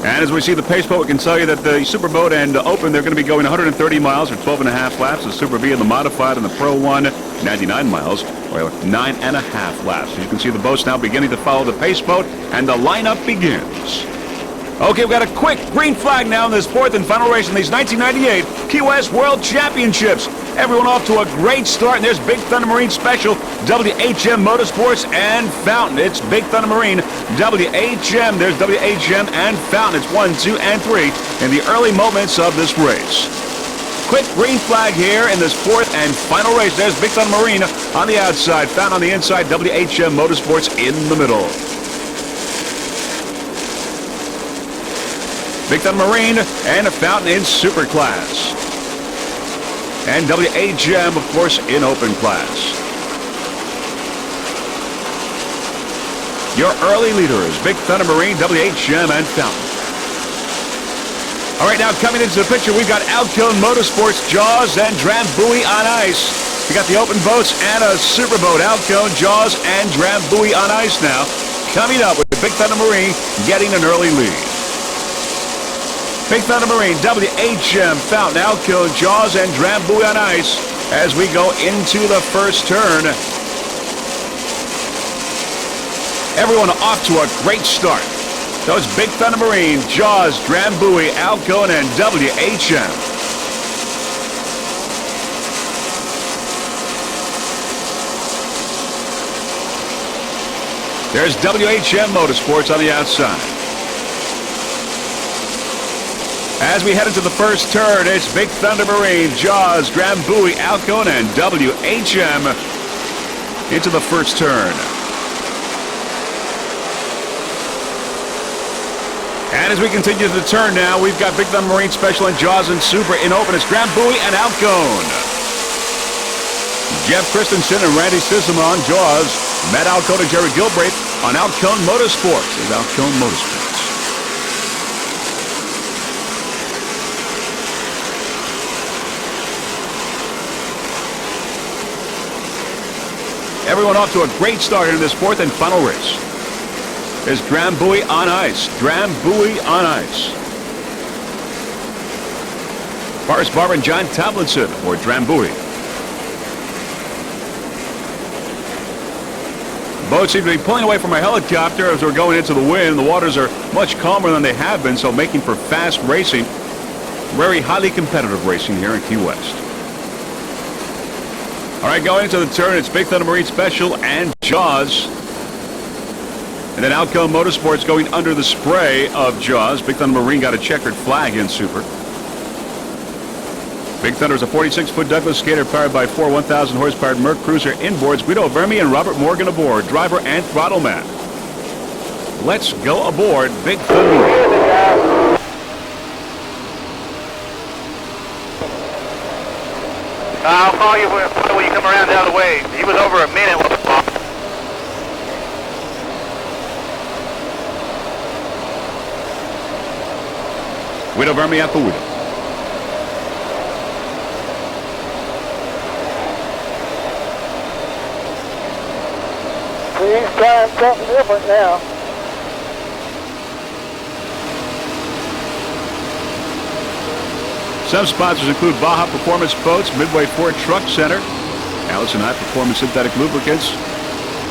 And as we see the pace boat, we can tell you that the Superboat and Open, they're going to be going 130 miles or 12.5 laps. The Super B and the Modified and the Pro 1, 99 miles or 9.5 laps. So you can see the boats now beginning to follow the pace boat, and the lineup begins. Okay, we've got a quick green flag now in this fourth and final race in these 1998 Key West World Championships. Everyone off to a great start, and there's Big Thunder Marine Special, WHM Motorsports, and Fountain. It's Big Thunder Marine, WHM. There's WHM and Fountain. It's 1, 2, and 3 in the early moments of this race. Quick green flag here in this fourth and final race. There's Big Thunder Marine on the outside, Fountain on the inside, WHM Motorsports in the middle. Big Thunder Marine and a Fountain in Super Class. And WHM, of course, in Open Class. Your early leaders, Big Thunder Marine, WHM, and Fountain. All right, now coming into the picture, we've got Alcone Motorsports, Jaws, and Drambuie on ice. We got the Open boats and a Superboat, Alcone, Jaws, and Drambuie on ice now. Coming up with Big Thunder Marine getting an early lead. Big Thunder Marine, WHM, Fountain, Alcone, Jaws, and Drambuie on ice as we go into the first turn. Everyone off to a great start. Those Big Thunder Marine, Jaws, Drambuie, Alcone, and WHM. There's WHM Motorsports on the outside. As we head into the first turn, it's Big Thunder Marine, Jaws, Drambuie, Alcone, and WHM into the first turn. And as we continue the turn now, we've got Big Thunder Marine Special and Jaws and Super in Open. It's Drambuie and Alcone. Jeff Christensen and Randy Sissom on Jaws. Matt Alcone and Jerry Gilbreth on Alcone Motorsports. There's Alcone Motorsports. Everyone off to a great start in this fourth and final race. There's Drambuie on ice. Drambuie on ice. Forrest Barber and John Tomlinson for Drambuie. Boats seem to be pulling away from a helicopter as we're going into the wind. The waters are much calmer than they have been, so making for fast racing. Very highly competitive racing here in Key West. All right, going into the turn, it's Big Thunder Marine Special and Jaws. And then Alcone Motorsports going under the spray of Jaws. Big Thunder Marine got a checkered flag in Super. Big Thunder is a 46-foot Douglas skater powered by four 1,000 horsepower Merc Cruiser inboards. Guido Vermi and Robert Morgan aboard, driver and throttle man. Let's go aboard Big Thunder Marine. I'll call you when you come around the other way. He was over a minute. Guido Vermi at the wheel. He's trying something different now. Some sponsors include Baja Performance Boats, Midway Ford Truck Center, Allison High Performance Synthetic Lubricants,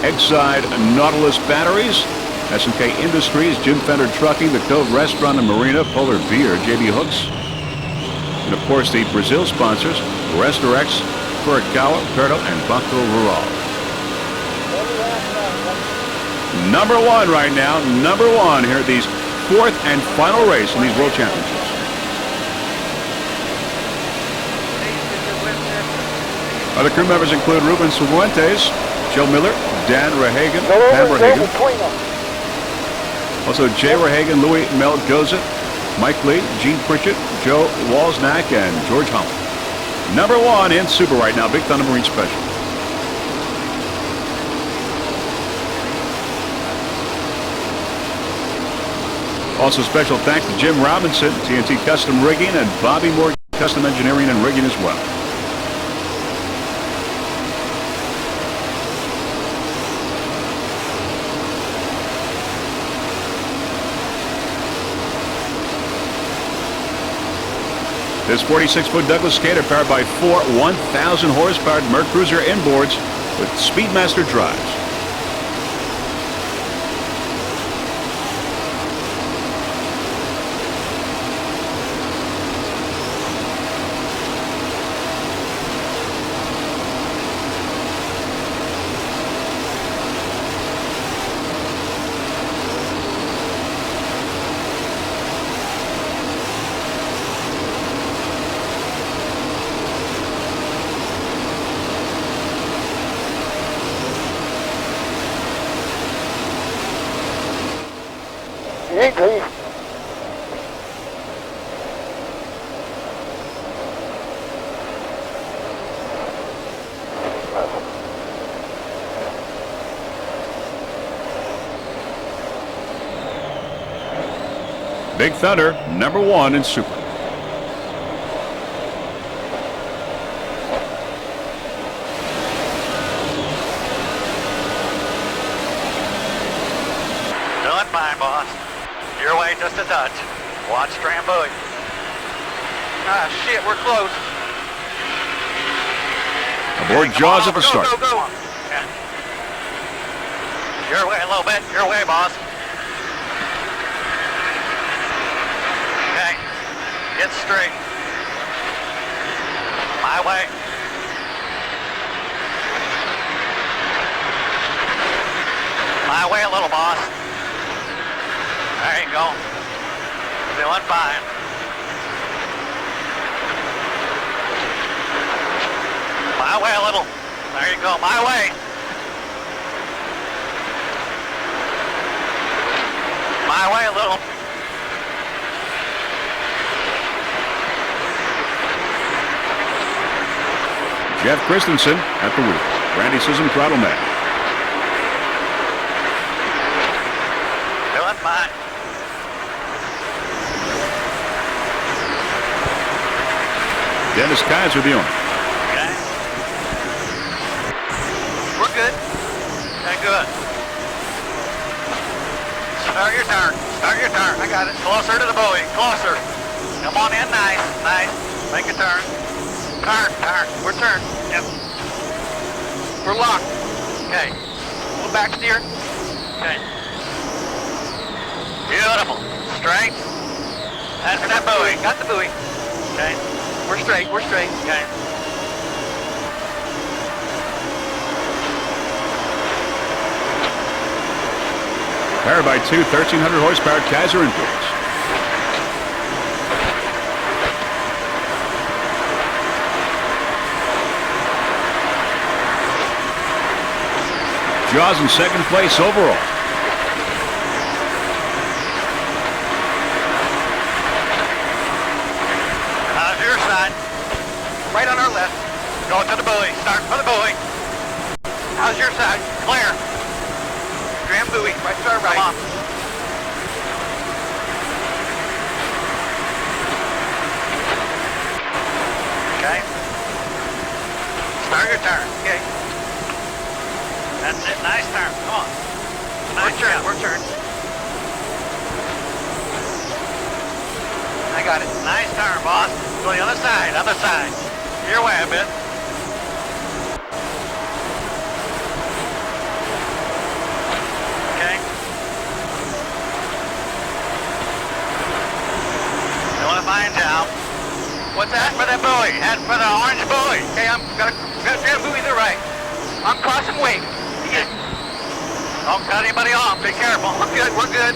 Eggside Nautilus Batteries, S&K Industries, Jim Fender Trucking, The Cove Restaurant and Marina, Polar Beer, JB Hooks, and of course the Brazil sponsors, Restarex, Furukawa, Perdo, and Banco Rural. Number one right now, number one here at these fourth and final race in these World Championships. Other crew members include Ruben Cifuentes, Joe Miller, Dan Rehagen, Pam Rehagen. Also Jay Rehagen, Louis Melgoza, Mike Lee, Gene Pritchett, Joe Walsnack, and George Holland. Number one in Super right now, Big Thunder Marine Special. Also special thanks to Jim Robinson, TNT Custom Rigging, and Bobby Moore Custom Engineering and Rigging as well. This 46-foot Douglas skater powered by four 1,000 horsepower Merc Cruiser inboards with Speedmaster drives. Easy. Big Thunder, #1 in Super. Doing fine, boss. Your way just a touch. Watch Strand buoy. Ah, shit, we're close. Aboard Jaws at the start. Go, go, go. Yeah. Your way a little bit. Your way, boss. Okay. Get straight. My way. My way a little, boss. There you go. Doing fine. My way a little. There you go. My way. My way a little. Jeff Christensen at the wheel. Randy Sisson, throttle man. Doing fine. Dennis Kaiser, the owner. Okay. We're good. Okay, good. Start your turn. Start your turn. I got it. Closer to the buoy. Closer. Come on in. Nice. Nice. Make a turn. Turn. Turn. We're turned. Yep. We're locked. Okay. A little back steer. Okay. Beautiful. Straight. That's that buoy. Got the buoy. Okay. We're straight. We're straight. Okay. Powered by two 1,300 horsepower Kaiser inboards. Jaws in second place overall. How's your side? Right on our left. Go to the buoy. Start for the buoy. How's your side? Clear. Grand buoy. Right to our right. Come on. Okay. Start your turn. Okay. That's it. Nice turn. Come on. Nice turn. We're turned. I got it. Nice turn, boss. Go the other side. Other side. Your way a bit. Okay. Don't want to find out. What's that for that buoy? Head for the orange buoy. Okay, I'm got a buoy to the right. I'm crossing weight. Okay. Don't cut anybody off. Be careful. We're good. We're good.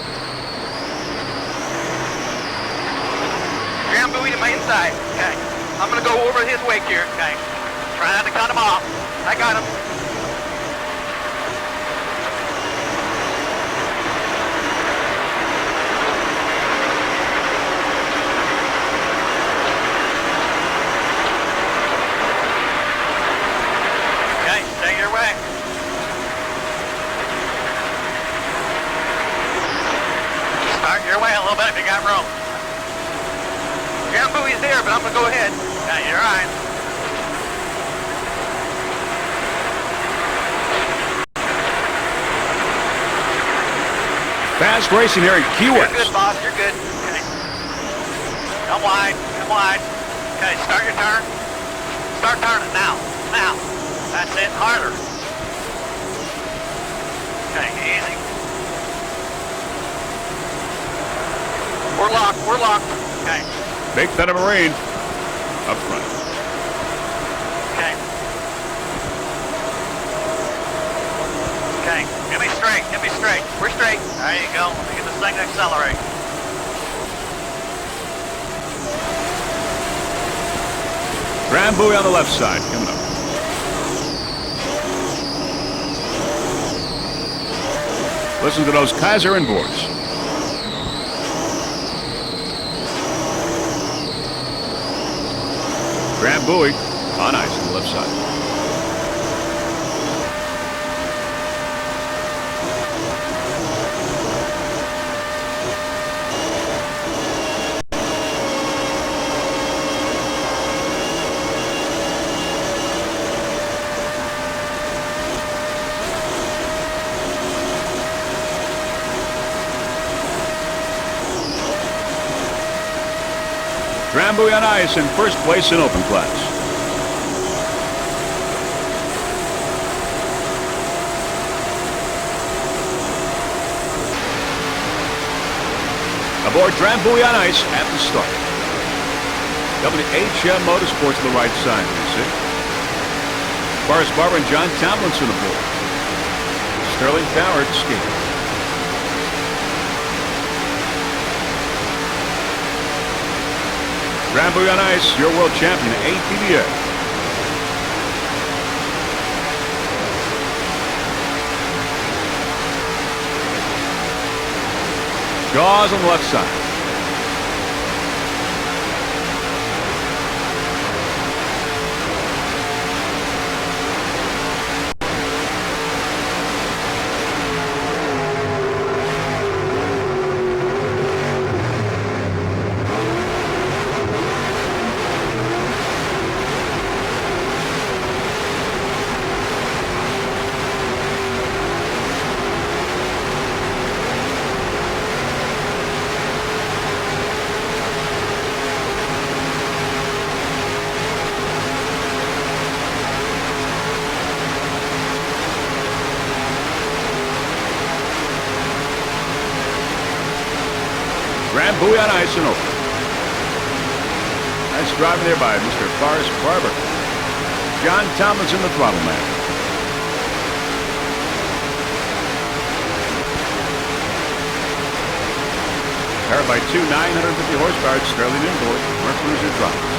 Grand buoy to my inside. Okay. I'm gonna go over his wake here. Okay. Try not to cut him off. I got him. Okay. Stay your way. Start your way a little bit if you got room. Grand buoy's there, but I'm gonna go ahead. Yeah, you're all right. Fast racing here in Key West. You're good, boss. You're good. Okay. Come wide. Come wide. Okay, start your turn. Start turning now. Now. That's it. Harder. Okay, easy. We're locked. We're locked. Okay. Big Thunder Marine up front. Okay. Okay. Give me straight. Give me straight. We're straight. There you go. Let me get this thing to accelerate. Grand buoy on the left side coming up. Listen to those Kaiser inboards. Grand buoy on ice on the left side. Grand buoy on ice in first place in open class. Aboard Grand buoy on ice at the start. WHM Motorsports on the right side, you see. Forrest Barber and John Tomlinson aboard. Sterling Power skating. Grand buoy on ice, your world champion, APBA. Jaws on the left side. Grand buoy on ice and open. Nice driving there by Mr. Forrest Barber. John Tomlinson, the throttle man. Powered by two 950 horsepower Sterling inboard Mercury droppers.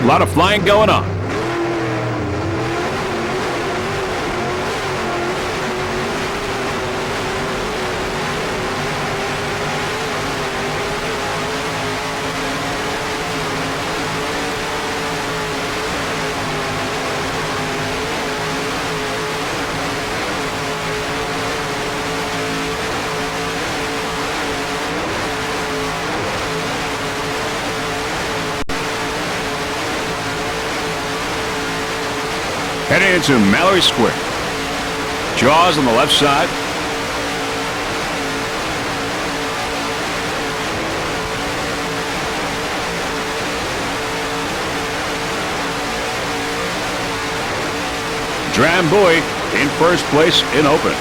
A lot of flying going on. Heading into Mallory Square. Jaws on the left side. Drambuie in first place in open.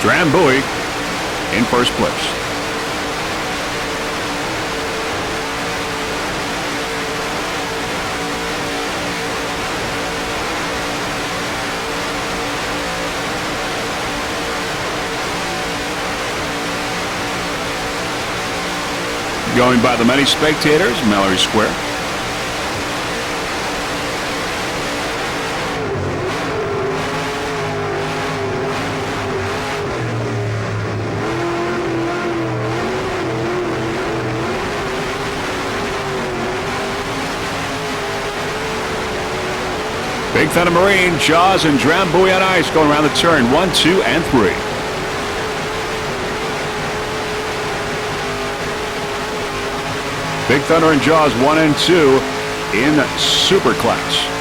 Drambuie in first place. Going by the many spectators, Mallory Square. Big Thunder Marine, Jaws, and Drambuie on ice going around the turn 1, 2, and 3. Big Thunder and Jaws 1 and 2 in Super Class.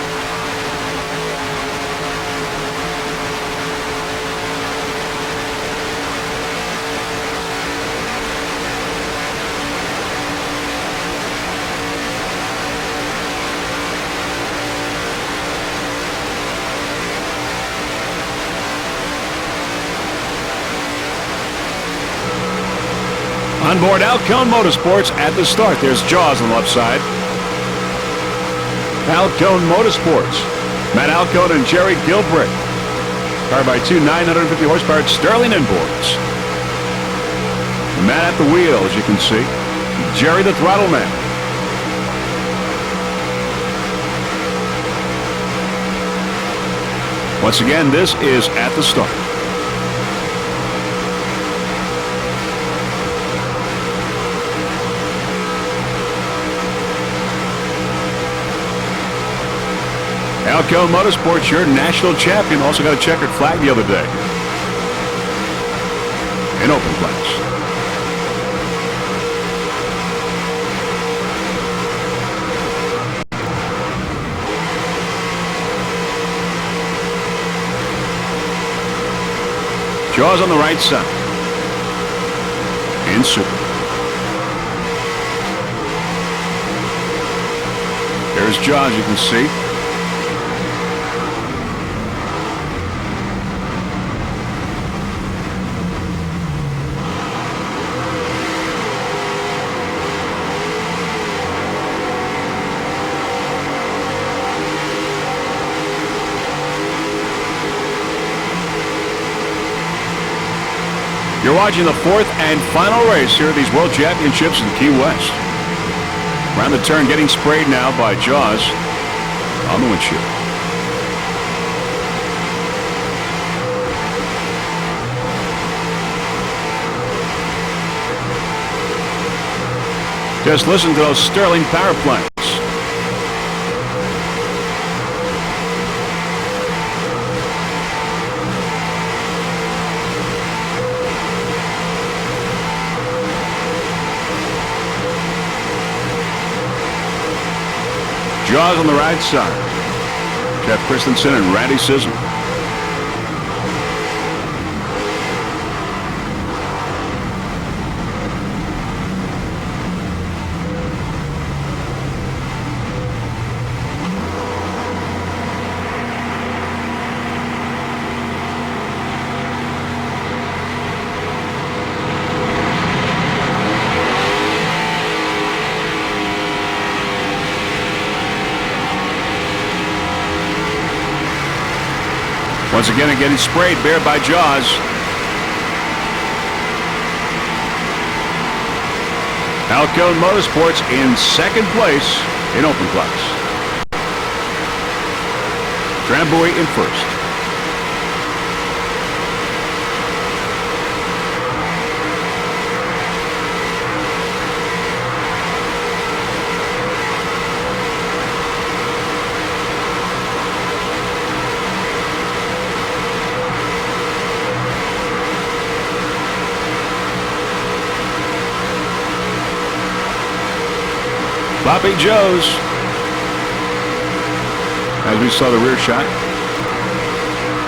On board Alcone Motorsports at the start. There's Jaws on the left side. Alcone Motorsports. Matt Alcone and Jerry Gilbreth. Powered by two 950 horsepower Sterling inboards. Matt at the wheel, as you can see. Jerry the throttle man. Once again, this is at the start. Alcone Motorsports, your national champion, also got a checkered flag the other day in open class. Jaws on the right side in Super. There's Jaws, you can see. You're watching the fourth and final race here at these World Championships in Key West. Around the turn, getting sprayed now by Jaws on the windshield. Just listen to those Sterling power plants. Jaws on the right side. Jeff Christensen and Randy Sisson. Once again, getting sprayed bare by Jaws. Alcone Motorsports in second place in open class. Trambuie in first. Sloppy Joe's. As we saw the rear shot,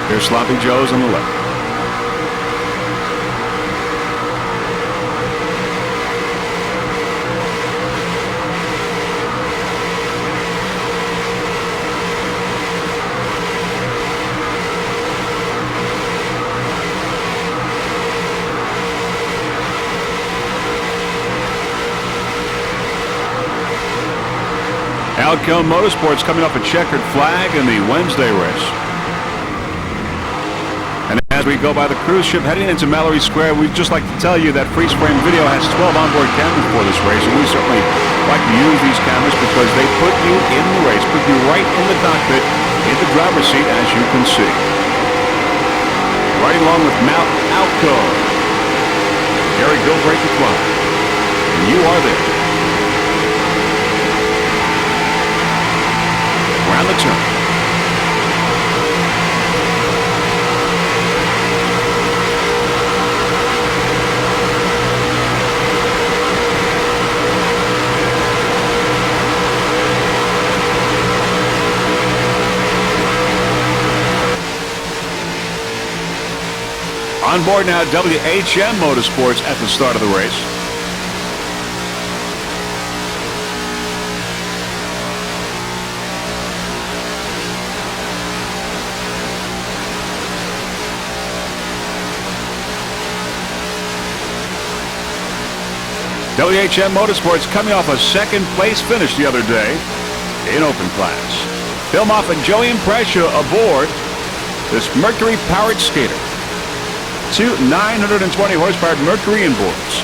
there's Sloppy Joe's on the left. Alcone Motorsports coming off a checkered flag in the Wednesday race. And as we go by the cruise ship heading into Mallory Square, we'd just like to tell you that Freeze Frame Video has 12 onboard cameras for this race, and we certainly like to use these cameras because they put you in the race, put you right in the cockpit, in the driver's seat, as you can see. Riding along with Mount Alcone, Gary Gilbreth the Climb, and you are there. Around the turn. On board now, WHM Motorsports at the start of the race. WHM Motorsports coming off a second place finish the other day in open class. Film off and Joey Imprescia aboard this Mercury-powered skater. Two 920 horsepower Mercury inboards.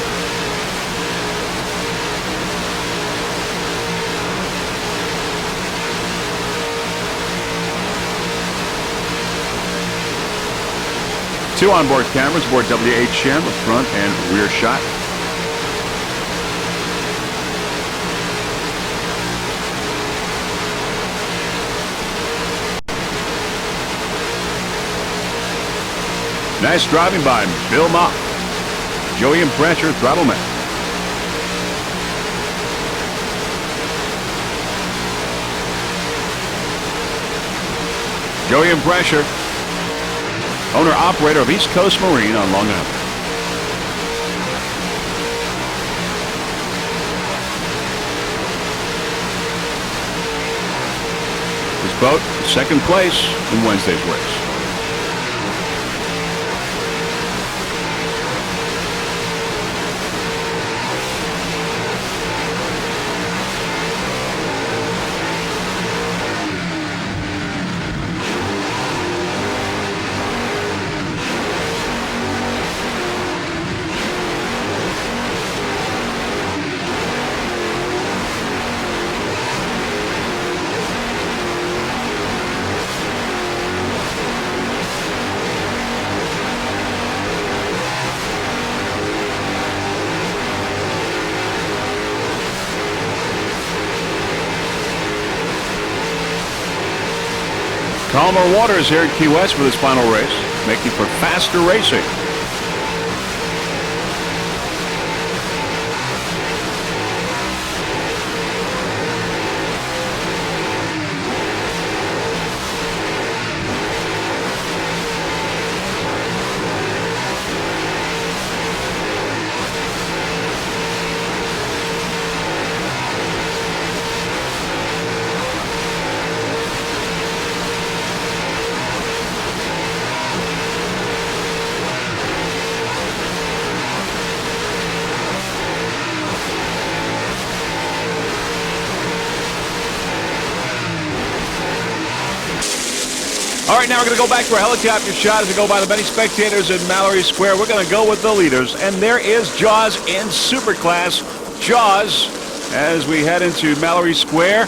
Two onboard cameras aboard WHM, a front and rear shot. Nice driving by Bill Mock. Joey Imprescia, throttle man. Joey Imprescia, owner-operator of East Coast Marine on Long Island. This boat, second place in Wednesday's race. Calmer waters here in Key West for this final race, making for faster racing. All right, now we're going to go back to our helicopter shot as we go by the many spectators in Mallory Square. We're going to go with the leaders, and there is Jaws in Superclass. Jaws, as we head into Mallory Square.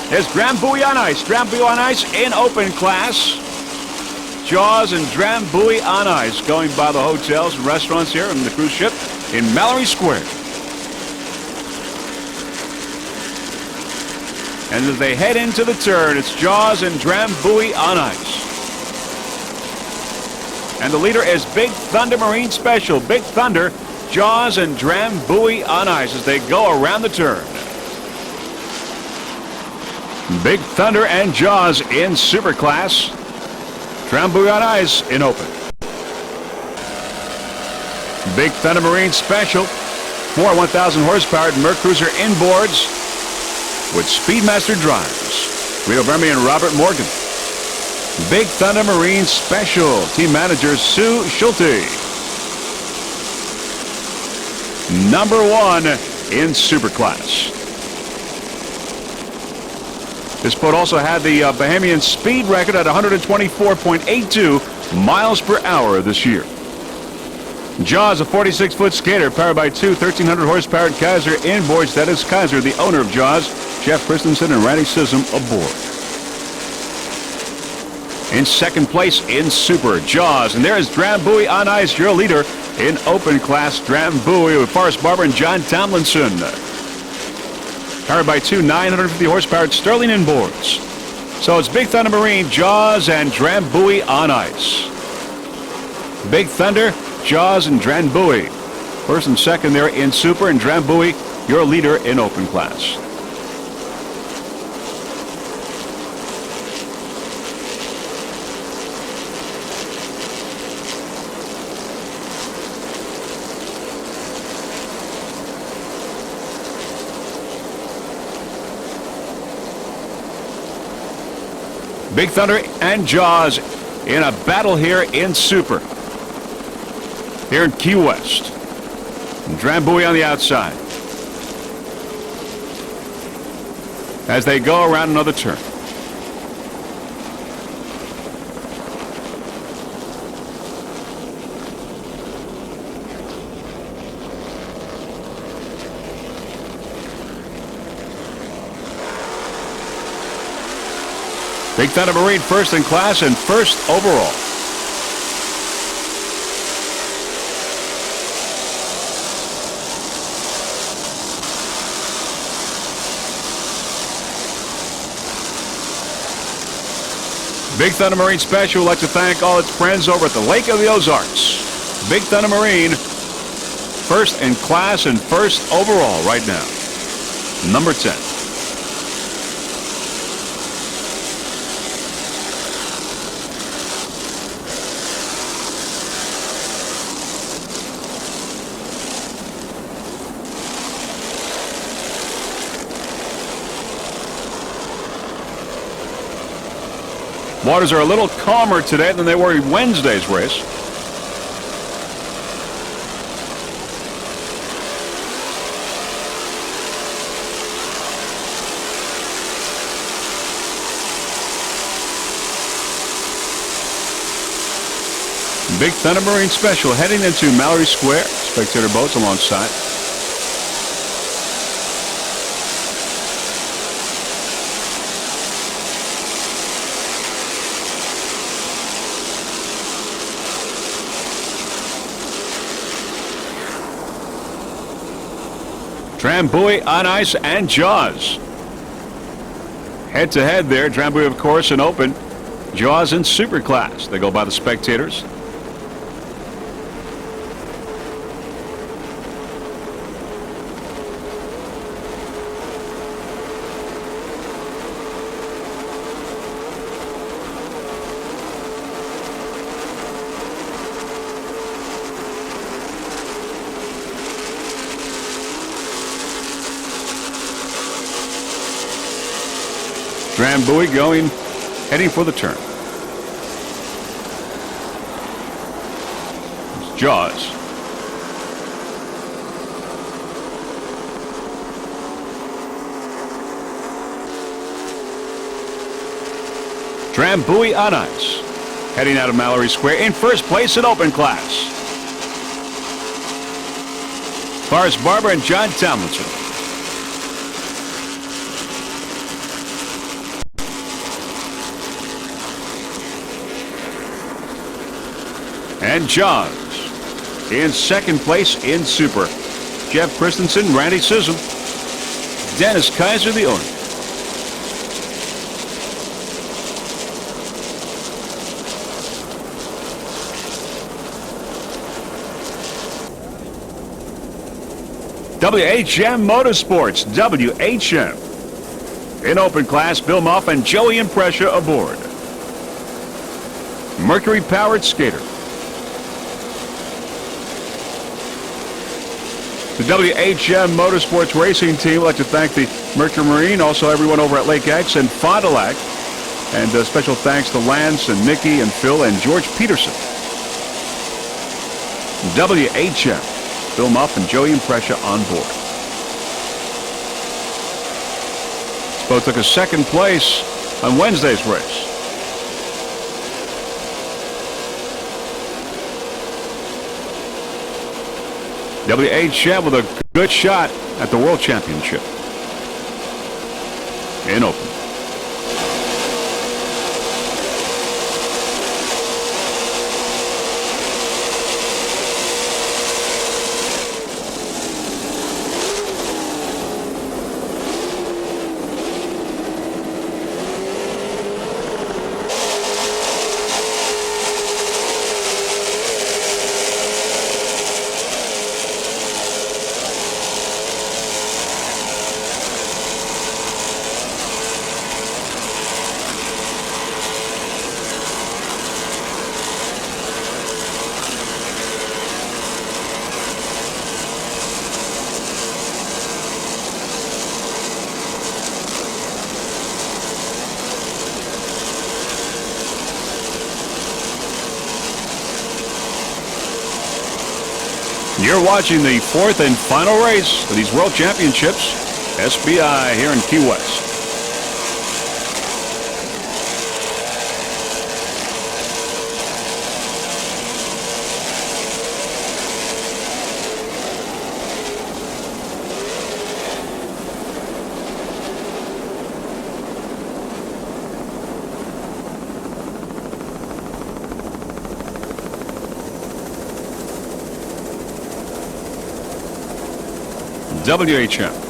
There's Drambuie on ice. Drambuie on ice in open class. Jaws and Drambuie on ice going by the hotels and restaurants here on the cruise ship in Mallory Square. And as they head into the turn, it's Jaws and Drambuie on ice. And the leader is Big Thunder Marine Special. Big Thunder, Jaws and Drambuie on ice as they go around the turn. Big Thunder and Jaws in Superclass. Drambuie on ice in open. Big Thunder Marine Special. 4 1,000 horsepower Mercruiser inboards with Speedmaster drives. Guido Vermi and Robert Morgan. Big Thunder Marine Special. Team manager Sue Schulte. Number 1 in Superclass. This boat also had the Bahamian speed record at 124.82 miles per hour this year. Jaws, a 46-foot skater powered by two 1,300 horsepower Kaiser inboards. That is Kaiser, the owner of Jaws. Jeff Christensen and Randy Sissom aboard. In second place in Super, Jaws. And there is Drambuie on ice, your leader in open class. Drambuie with Forrest Barber and John Tomlinson. Powered by two 950 horsepower Sterling inboards. So it's Big Thunder Marine, Jaws, and Drambuie on ice. Big Thunder, Jaws, and Drambuie. First and second there in Super, and Drambuie, your leader in open class. Big Thunder and Jaws in a battle here in Super. Here in Key West. And Drambuie on the outside. As they go around another turn. Big Thunder Marine first in class and first overall. Big Thunder Marine Special would like to thank all its friends over at the Lake of the Ozarks. Big Thunder Marine first in class and first overall right now. Number 10. Waters are a little calmer today than they were in Wednesday's race. Big Thunder Marine Special heading into Mallory Square. Spectator boats alongside. Drambuie on ice and Jaws. Head to head there. Drambuie, of course, in open. Jaws in super class. They go by the spectators. Drambuie heading for the turn. It's Jaws. Drambuie on ice. Heading out of Mallory Square in first place in open class. Forrest Barber and John Tomlinson. And Jaws in second place in Super. Jeff Christensen, Randy Sissom, Dennis Kaiser, the owner. WHM Motorsports, WHM. In open class, Bill Moff and Joey Impressia aboard. Mercury-powered skater. The WHM Motorsports Racing Team would like to thank the Mercury Marine, also everyone over at Lake X and Fond du Lac. And special thanks to Lance and Mickey and Phil and George Peterson. WHM, Bill Muff and Joey Impressia on board. This boat took a second place on Wednesday's race. WHM with a good shot at the World Championship in open. You're watching the fourth and final race of these World Championships, SBI, here in Key West. WHM.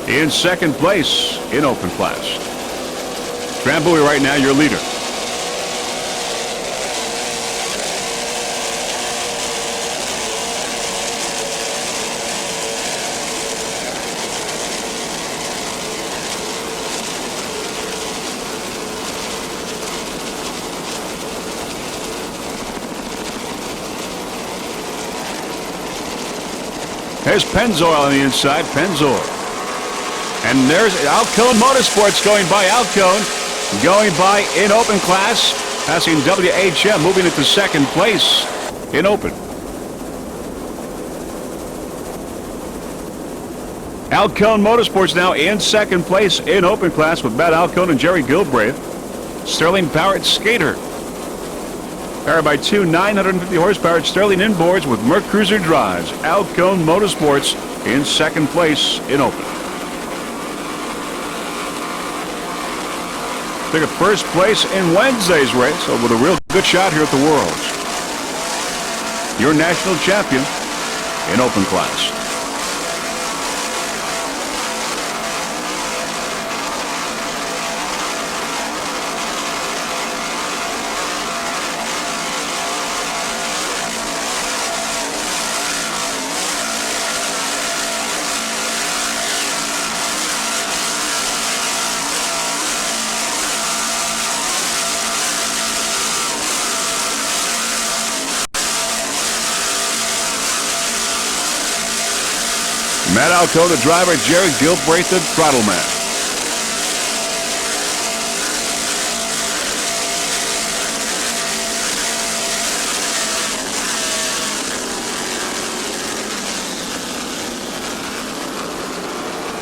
In second place in open class. Trambuie right now your leader. There's Pennzoil on the inside. Pennzoil. And there's Alcone Motorsports going by. Alcone going by in open class. Passing WHM, moving into second place in open. Alcone Motorsports now in second place in open class with Matt Alcone and Jerry Gilbreth. Sterling Powered Skater. Powered by two 950 horsepower Sterling inboards with Merc Cruiser drives. Alcone Motorsports in second place in open. Took a first place in Wednesday's race, so with a real good shot here at the Worlds. Your national champion in open class. Matt Alcone, the driver, Jerry Gilbreth, the throttle man.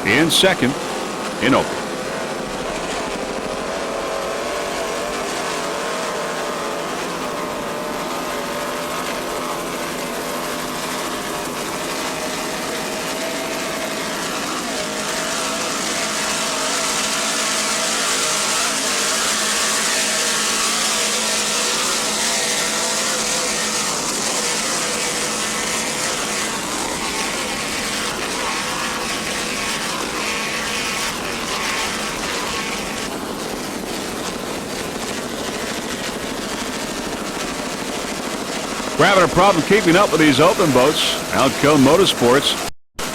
In second, in open. We're having a problem keeping up with these open boats. Alcone Motorsports.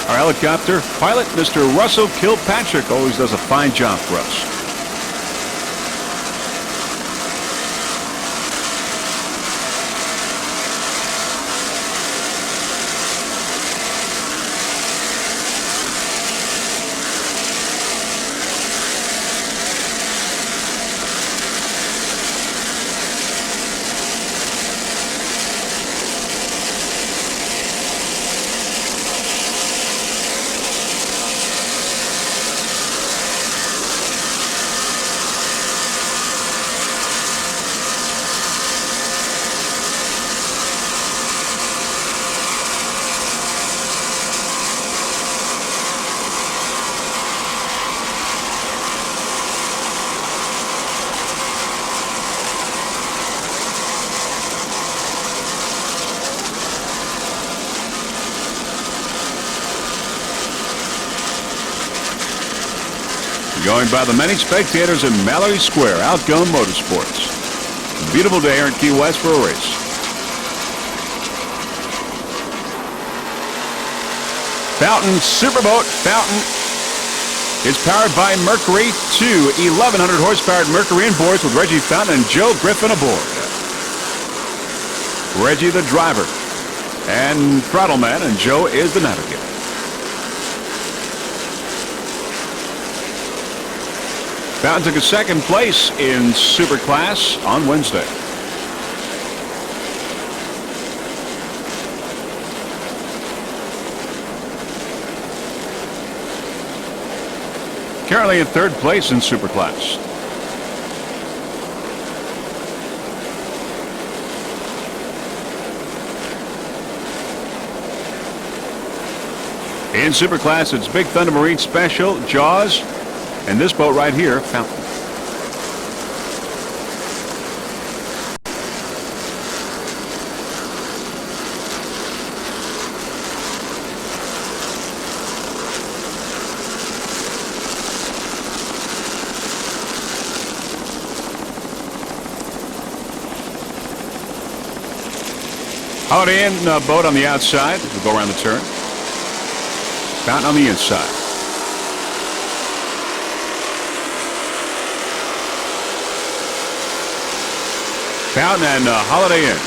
Our helicopter pilot, Mr. Russell Kilpatrick, always does a fine job for us. Going by the many spectators in Mallory Square, Alcone Motorsports. Beautiful day here in Key West for a race. Fountain Superboat. Fountain is powered by Mercury, two 1,100 horsepower Mercury inboards with Reggie Fountain and Joe Griffin aboard. Reggie the driver and throttle man, and Joe is the navigator. Fountain took a second place in Super Class on Wednesday. Currently in third place in Super Class. In Super Class, it's Big Thunder Marine Special, Jaws, and this boat right here, Fountain. Holiday Inn boat on the outside. We'll go around the turn. Fountain on the inside. Fountain and Holiday Inn.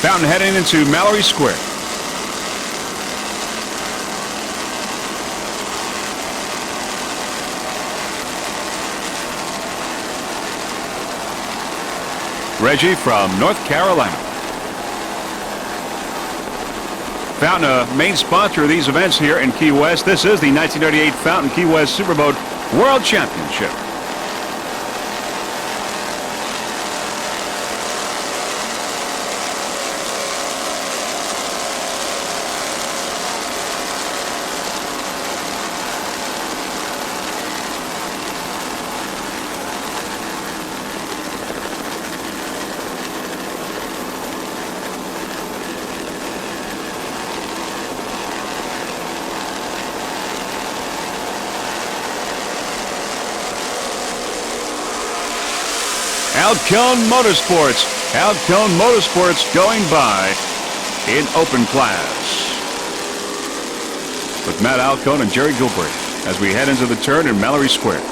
Fountain heading into Mallory Square. Reggie from North Carolina. Fountain, a main sponsor of these events here in Key West. This is the 1938 Fountain Key West Superboat World Championship. Alcone Motorsports going by in open class with Matt Alcone and Jerry Gilbert as we head into the turn in Mallory Square.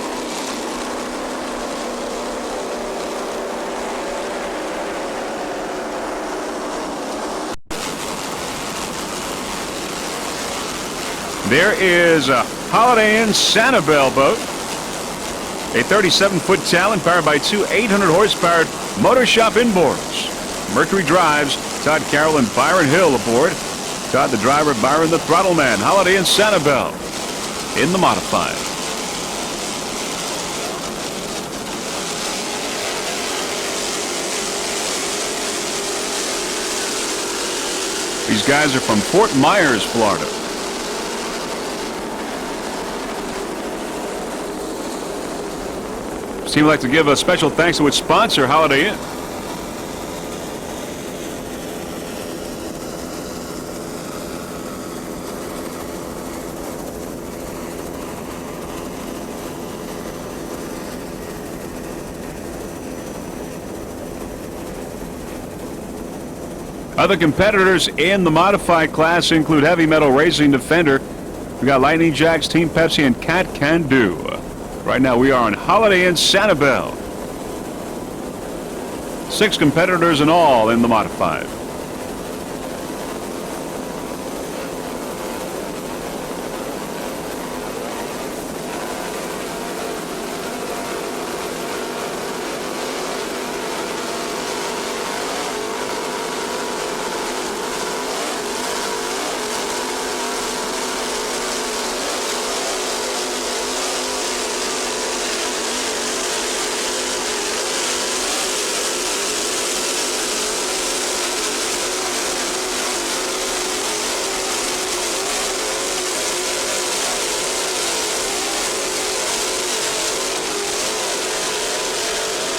There is a Holiday Inn Sanibel boat. A 37-foot Talon powered by two 800-horsepower motor shop inboards. Mercury drives, Todd Carroll and Byron Hill aboard. Todd the driver, Byron the throttle man. Holiday Inn Sanibel in the modified. These guys are from Fort Myers, Florida. Team would like to give a special thanks to its sponsor, Holiday Inn. Other competitors in the modified class include Heavy Metal Racing Defender. We got Lightning Jacks, Team Pepsi, and Cat Can Do. Right now we are on Holiday Inn Sanibel. 6 competitors in all in the modified.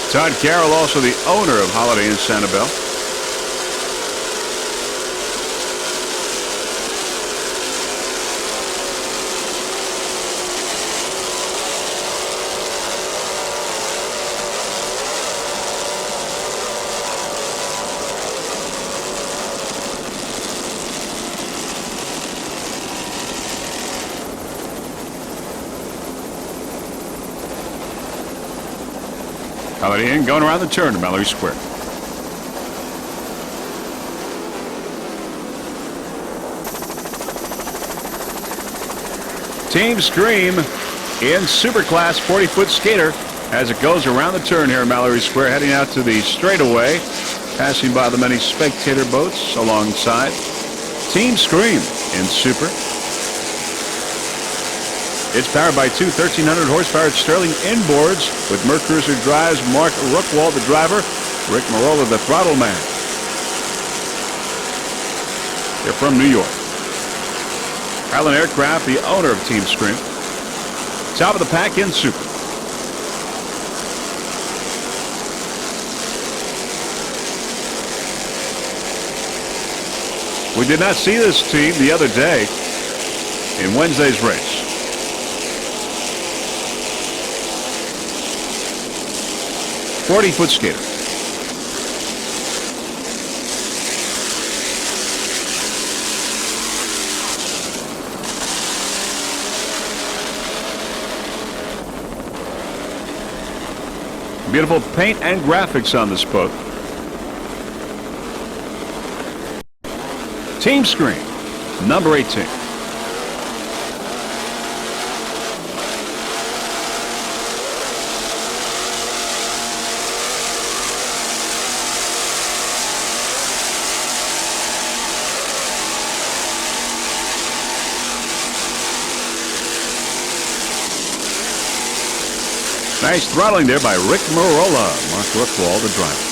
Todd Carroll, also the owner of Holiday Inn Sanibel. Coming in, going around the turn to Mallory Square. Team Scream in Superclass 40-foot skater as it goes around the turn here in Mallory Square, heading out to the straightaway, passing by the many spectator boats alongside. Team Scream in Super. It's powered by two 1,300 horsepower Sterling inboards with Mercruiser drives, Mark Rookwald the driver, Rick Marola the throttle man. They're from New York. Allen Aircraft, the owner of Team Scream. Top of the pack in Super. We did not see this team the other day in Wednesday's race. "40-foot skater. Beautiful paint and graphics on this boat. Team Scream, number 18. Nice throttling there by Rick Marola. Mark Rookwald, the driver.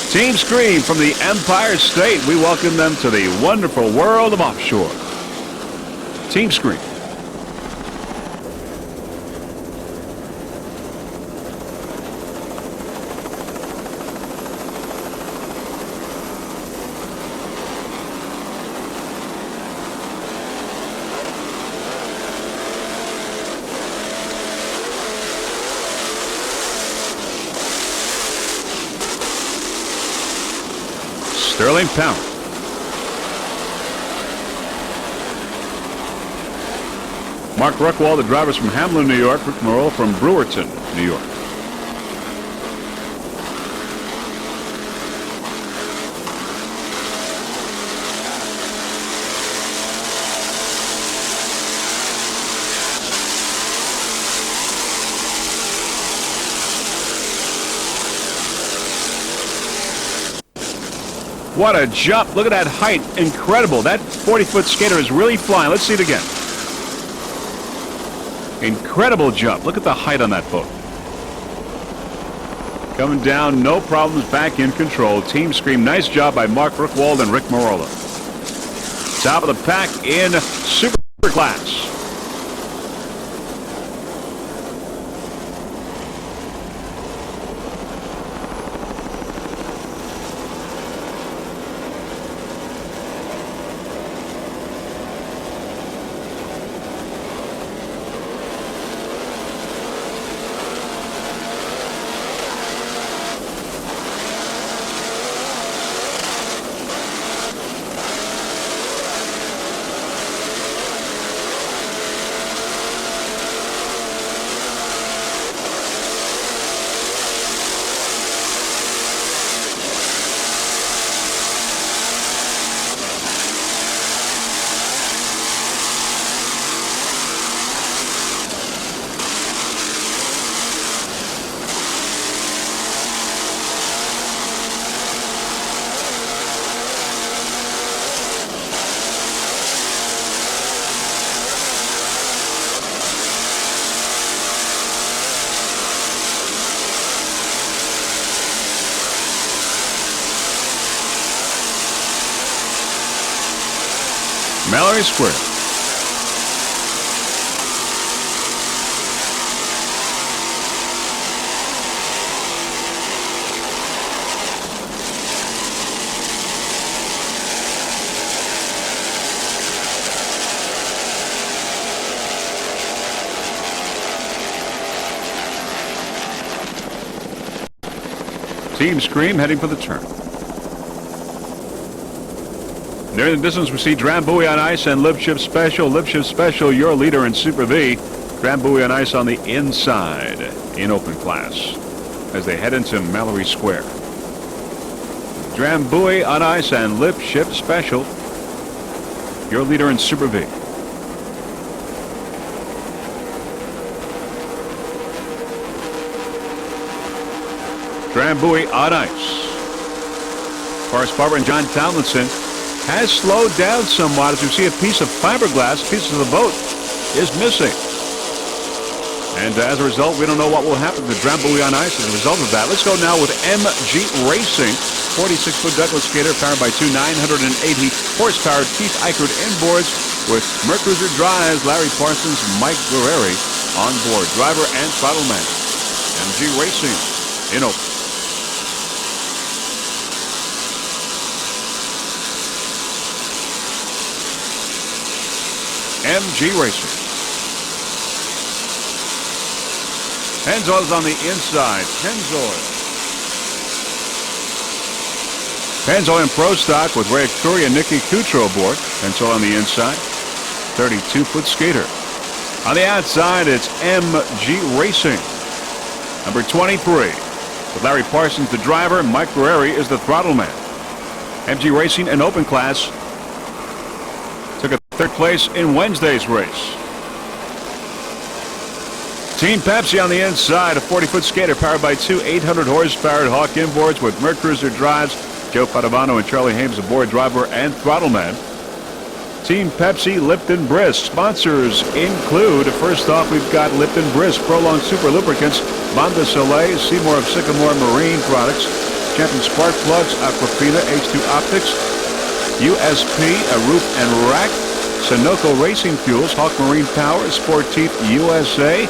Team Scream from the Empire State. We welcome them to the wonderful world of offshore. Team Scream. Sterling power. Mark Rookwald, the driver's from Hamlin, New York. Rick Marola from Brewerton, New York. What a jump. Look at that height. Incredible. That 40-foot skater is really flying. Let's see it again. Incredible jump. Look at the height on that boat. Coming down, no problems, back in control. Team Scream, nice job by Mark Rookwald and Rick Marola. Top of the pack in Superclass. Mallory Square. Team Scream heading for the turn. There in the distance, we see Drambuie on ice and Lipship Special. Lipship Special, your leader in Super V. Drambuie on ice on the inside in open class as they head into Mallory Square. Drambuie on ice and Lipship Special, your leader in Super V. Drambuie on ice. Forrest Barber and John Tomlinson has slowed down somewhat as we see a piece of fiberglass, pieces of the boat, is missing. And as a result, we don't know what will happen to Drambuie on ice as a result of that. Let's go now with MG Racing, 46-foot Douglas skater powered by two 980 horsepower Keith Eichert inboards with Mercruiser drives, Larry Parsons, Mike Guerreri on board, driver and throttle man. MG Racing in open. MG Racing. Pennzoil's on the inside. Pennzoil in pro stock with Ray Curry and Nicky Kutro aboard. Pennzoil on the inside. 32-foot skater. On the outside, it's MG Racing. Number 23. With Larry Parsons, the driver, Mike Guerreri is the throttle man. MG Racing in open class took a third place in Wednesday's race. Team Pepsi on the inside, a 40-foot skater powered by two 800 horsepower Hawk inboards with Mercruiser drives, Joe Padovano and Charlie Hames aboard, driver and throttle man. Team Pepsi, Lipton Brisk. Sponsors include, first off, we've got Lipton Brisk, Prolonged Super Lubricants, Banda Soleil, Seymour of Sycamore Marine Products, Champion Spark Plugs, Aquafina, H2 Optics, USP, a roof and rack, Sunoco Racing Fuels, Hawk Marine Power, Sportif USA,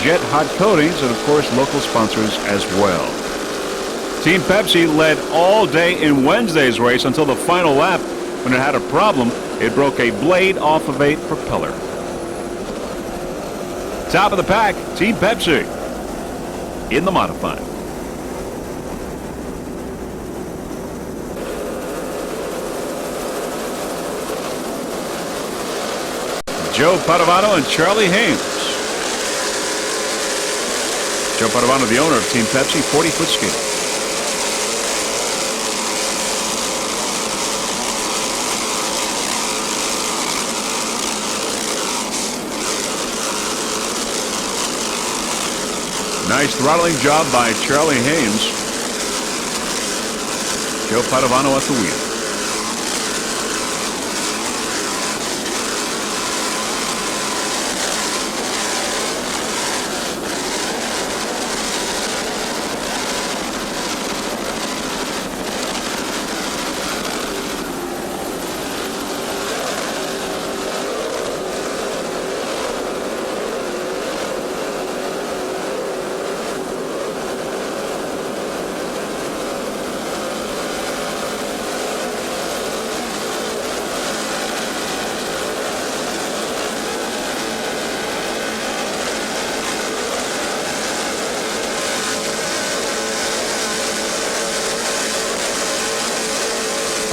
Jet Hot Coatings, and of course local sponsors as well. Team Pepsi led all day in Wednesday's race until the final lap when it had a problem. It broke a blade off of a propeller. Top of the pack, Team Pepsi in the modified. Joe Padovano and Charlie Hames. Joe Padovano, the owner of Team Pepsi, 40-foot skater. Nice throttling job by Charlie Hames. Joe Padovano at the wheel.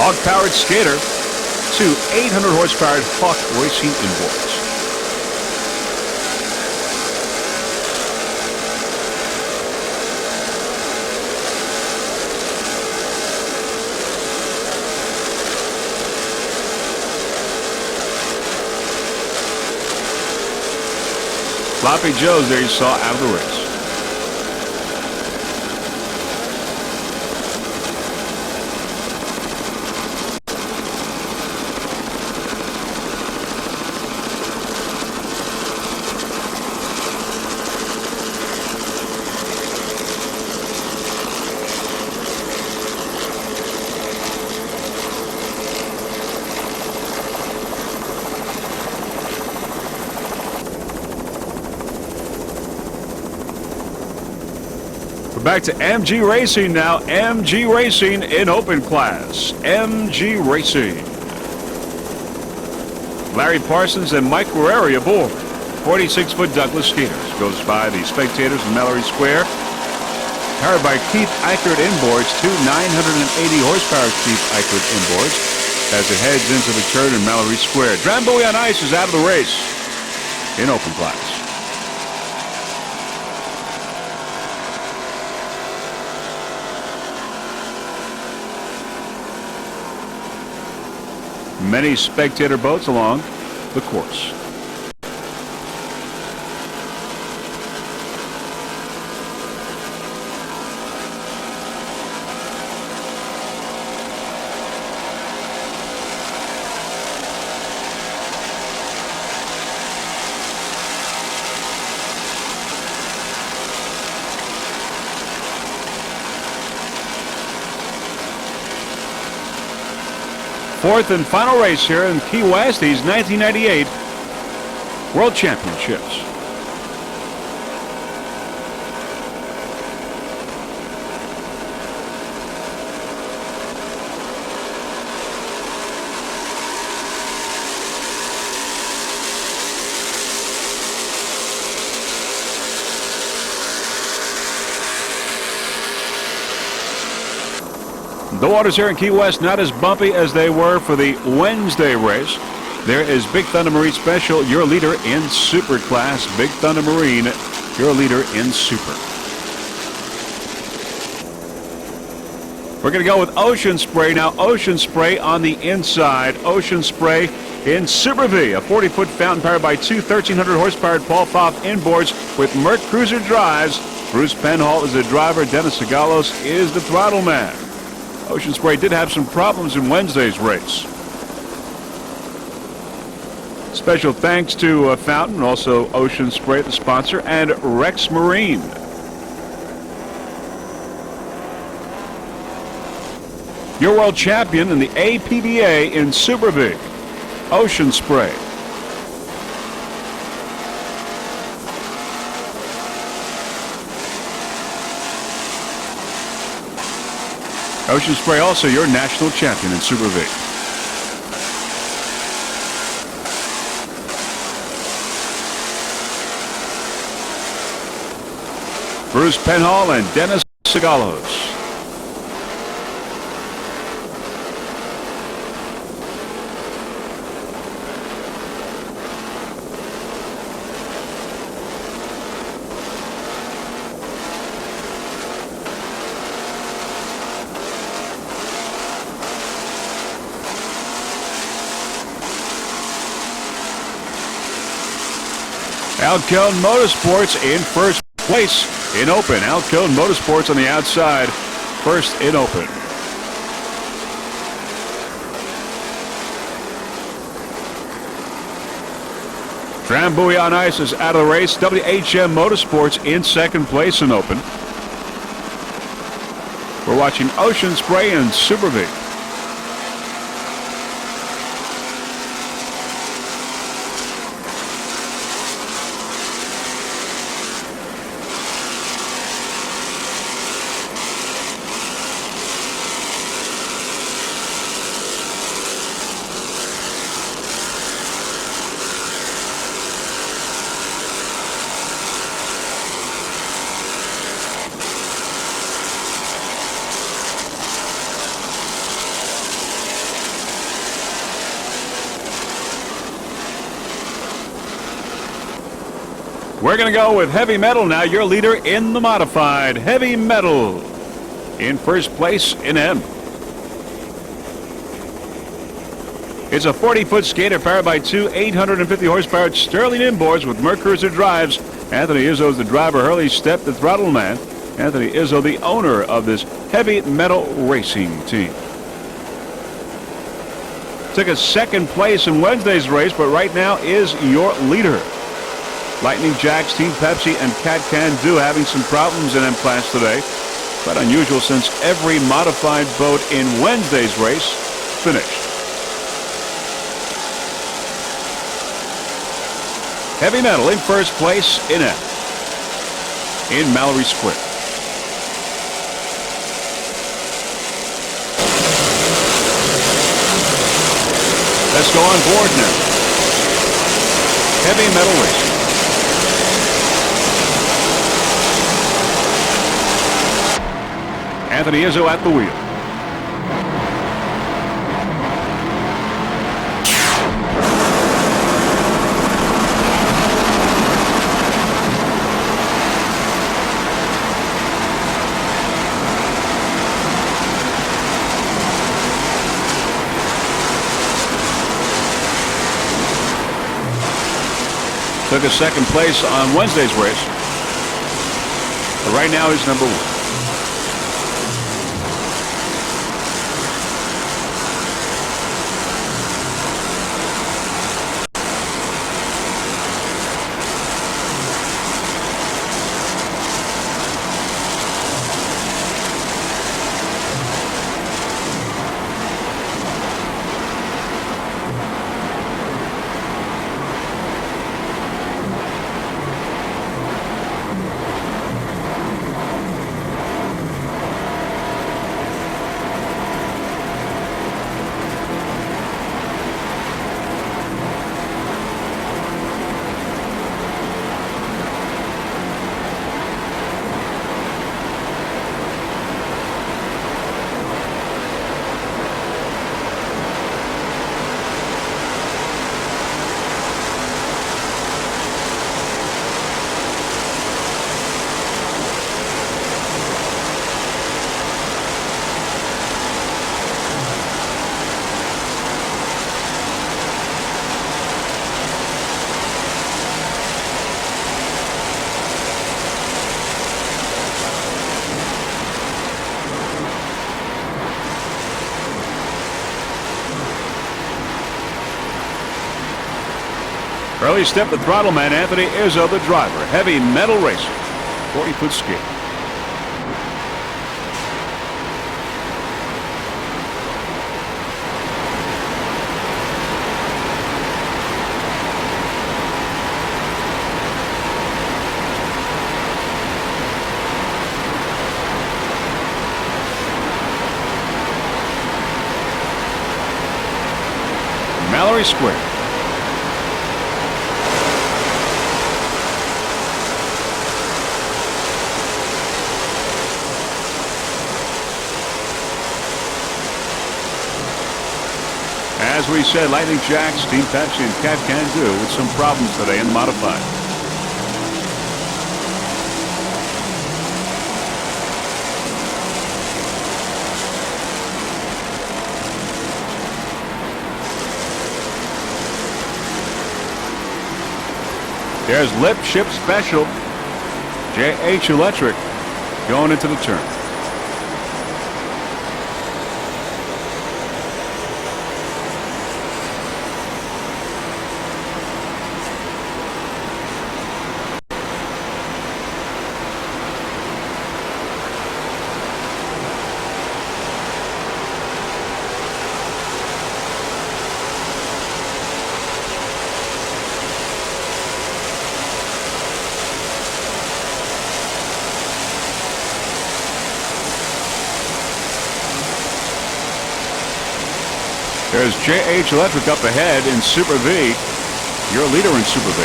Hawk-powered skater to 800 horsepower Hawk Racing inboards. Sloppy Joe's there you saw out of the race. Back to MG Racing now. MG Racing in open class. MG Racing. Larry Parsons and Mike Guerreri aboard. 46-foot Douglas skaters. Goes by the spectators in Mallory Square. powered by Keith Eichert inboards, two 980 horsepower Keith Eichert inboards as it heads into the turn in Mallory Square. Drambuie on Ice is out of the race in open class. Many spectator boats along the course. Fourth and final race here in Key West, these 1998 World Championships. The waters here in Key West not as bumpy as they were for the Wednesday race. There is Big Thunder Marine Special, your leader in Super class. Big Thunder Marine, your leader in Super. We're going to go with Ocean Spray now. Ocean Spray on the inside. Ocean Spray in Super V, a 40-foot fountain powered by two 1,300 horsepower Paul Pfaff inboards with Merc Cruiser drives. Bruce Penhall is the driver. Dennis Sagalos is the throttle man. Ocean Spray did have some problems in Wednesday's race. Special thanks to Fountain, also Ocean Spray, the sponsor, and Rex Marine. Your world champion in the APBA in Super V, Ocean Spray. Ocean Spray also your national champion in Super V. Bruce Penhall and Dennis Sagalos. Alcone Motorsports in first place in open. Alcone Motorsports on the outside, first in open. Drambuie on Ice is out of the race. WHM Motorsports in second place in open. We're watching Ocean Spray and Super V. We're going to go with Heavy Metal now, your leader in the modified. Heavy Metal in first place in M. It's a 40-foot skater powered by two 850 horsepower Sterling inboards with Merc Cruiser drives. Anthony Izzo is the driver. Hurley Stepp, the throttle man. Anthony Izzo, the owner of this Heavy Metal racing team. Took a second place in Wednesday's race, but right now is your leader. Lightning Jacks, Team Pepsi, and Cat Can Do having some problems in M class today. But unusual since every modified boat in Wednesday's race finished. Heavy Metal in first place in M in Mallory Square. Let's go on board now. Heavy Metal racing. Anthony Izzo at the wheel. Took a second place on Wednesday's race. But right now he's number 1. Early step the throttle man Anthony Izzo, the driver. Heavy metal racer. 40-foot skate. Mallory Square. As we said, Lightning Jacks, Team Apache, and Cat Can Do with some problems today in the modified. There's Lip Ship Special. JH Electric going into the turn. There's JH Electric up ahead in Super V. Your leader in Super V.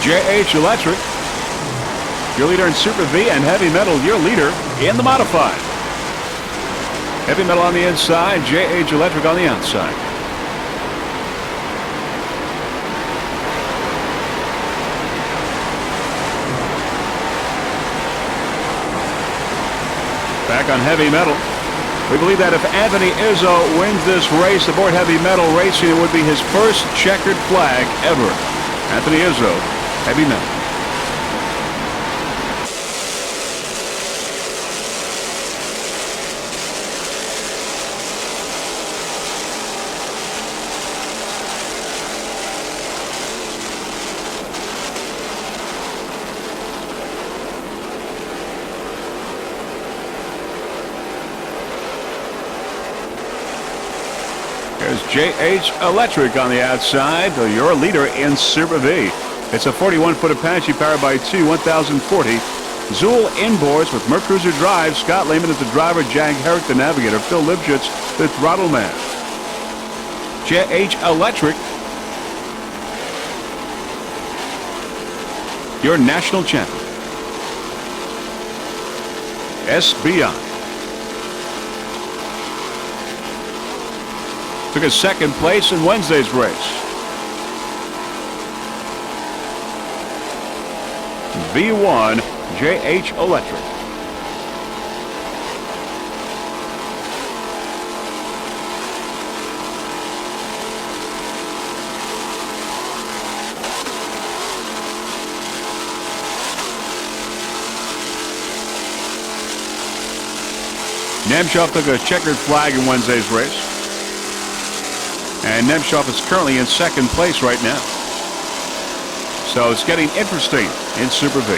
JH Electric, your leader in Super V, and Heavy Metal, your leader in the modified. Heavy Metal on the inside, JH Electric on the outside. Back on Heavy Metal. We believe that if Anthony Izzo wins this race aboard Heavy Metal Racing, it would be his first checkered flag ever. Anthony Izzo, Heavy Metal. There's JH Electric on the outside, your leader in Super V. It's a 41-foot Apache powered by two 1040 Zool inboards with Mercruiser drive. Scott Lehman is the driver. Jag Herrick the navigator. Phil Lipschitz the throttle man. JH Electric, your national champion. SBI took a second place in Wednesday's race. V1 JH Electric. Nemshov took a checkered flag in Wednesday's race. And Nemshov is currently in second place right now. So it's getting interesting in Super V.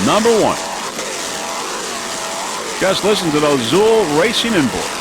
Number 1. Just listen to those Zool racing inboards.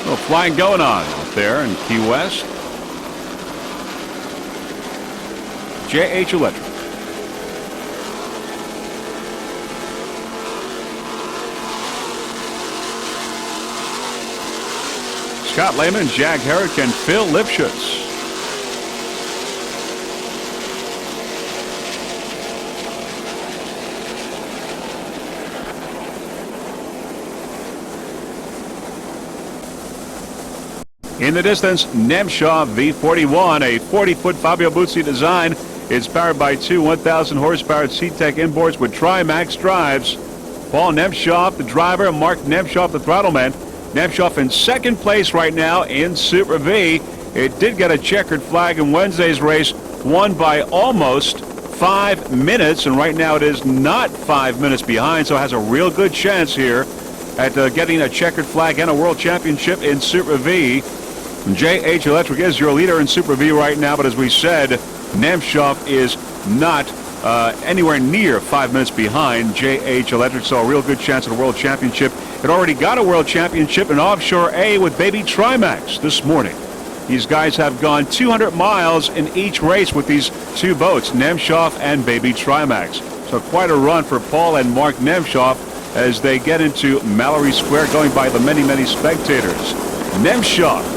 A little flying going on out there in Key West. JH Electric. Scott Lehman, Jag Herrick, and Phil Lipschitz. In the distance, Nemshov V41, a 40-foot Fabio Buzzi design. It's powered by two 1,000 horsepower C-Tech inboards with Trimax drives. Paul Nemshov, the driver, Mark Nemshov, the throttle man. Nemshov in second place right now in Super V. It did get a checkered flag in Wednesday's race, won by almost 5 minutes, and right now it is not 5 minutes behind, so it has a real good chance here at getting a checkered flag and a world championship in Super V. JH Electric is your leader in Super V right now, but as we said, Nemshov is not anywhere near 5 minutes behind JH Electric, so a real good chance at a world championship. It already got a world championship in Offshore A with Baby Trimax this morning. These guys have gone 200 miles in each race with these two boats, Nemshov and Baby Trimax. So quite a run for Paul and Mark Nemshov as they get into Mallory Square, going by the many, many spectators. Nemshov.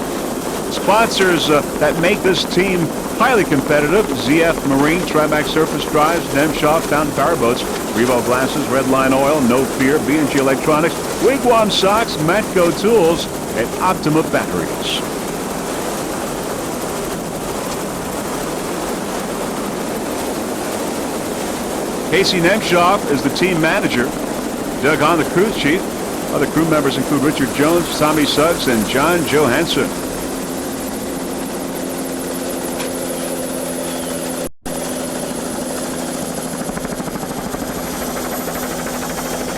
Sponsors that make this team highly competitive: ZF Marine, Trimax Surface Drives, Nemshov, Fountain Powerboats, Revo Glasses, Redline Oil, No Fear, B&G Electronics, Wigwam Socks, Matco Tools, and Optima Batteries. Casey Nemshov is the team manager. Doug Hahn, the crew chief. Other crew members include Richard Jones, Tommy Suggs, and John Johansson.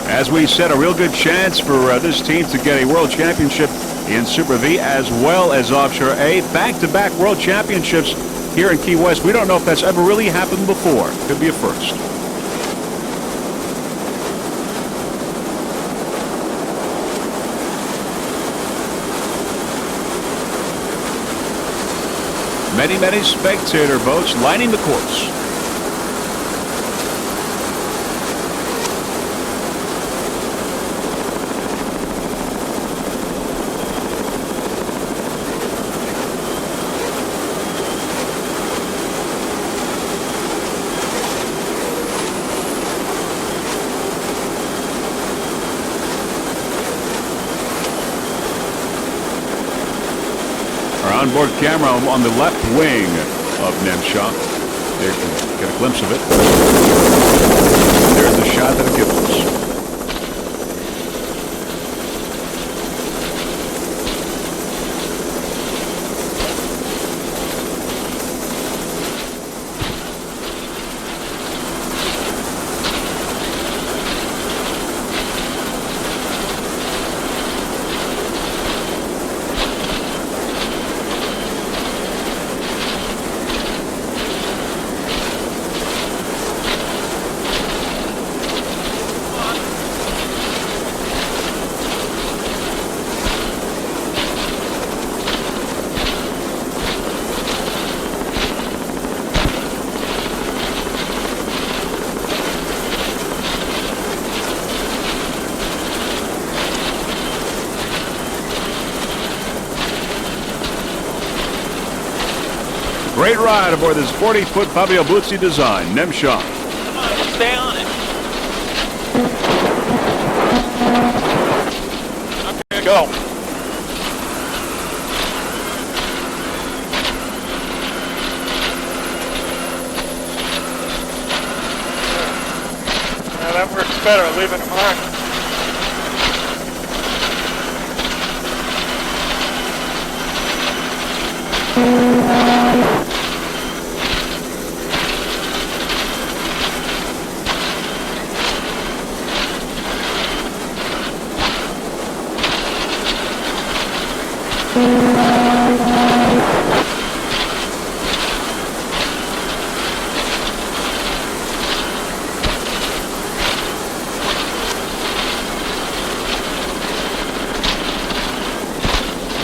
As we said, a real good chance for this team to get a world championship in Super V as well as Offshore A. Back-to-back world championships here in Key West. We don't know if that's ever really happened before. Could be a first. Many, many spectator boats lining the course. onboard camera on the left wing of Nemshaw. There you can get a glimpse of it. There's the shot that it gives us. Great ride aboard this 40-foot Powerboat design, Nemshaw. Come on, stay on it. Okay, go. Yeah, that works better, leaving a mark.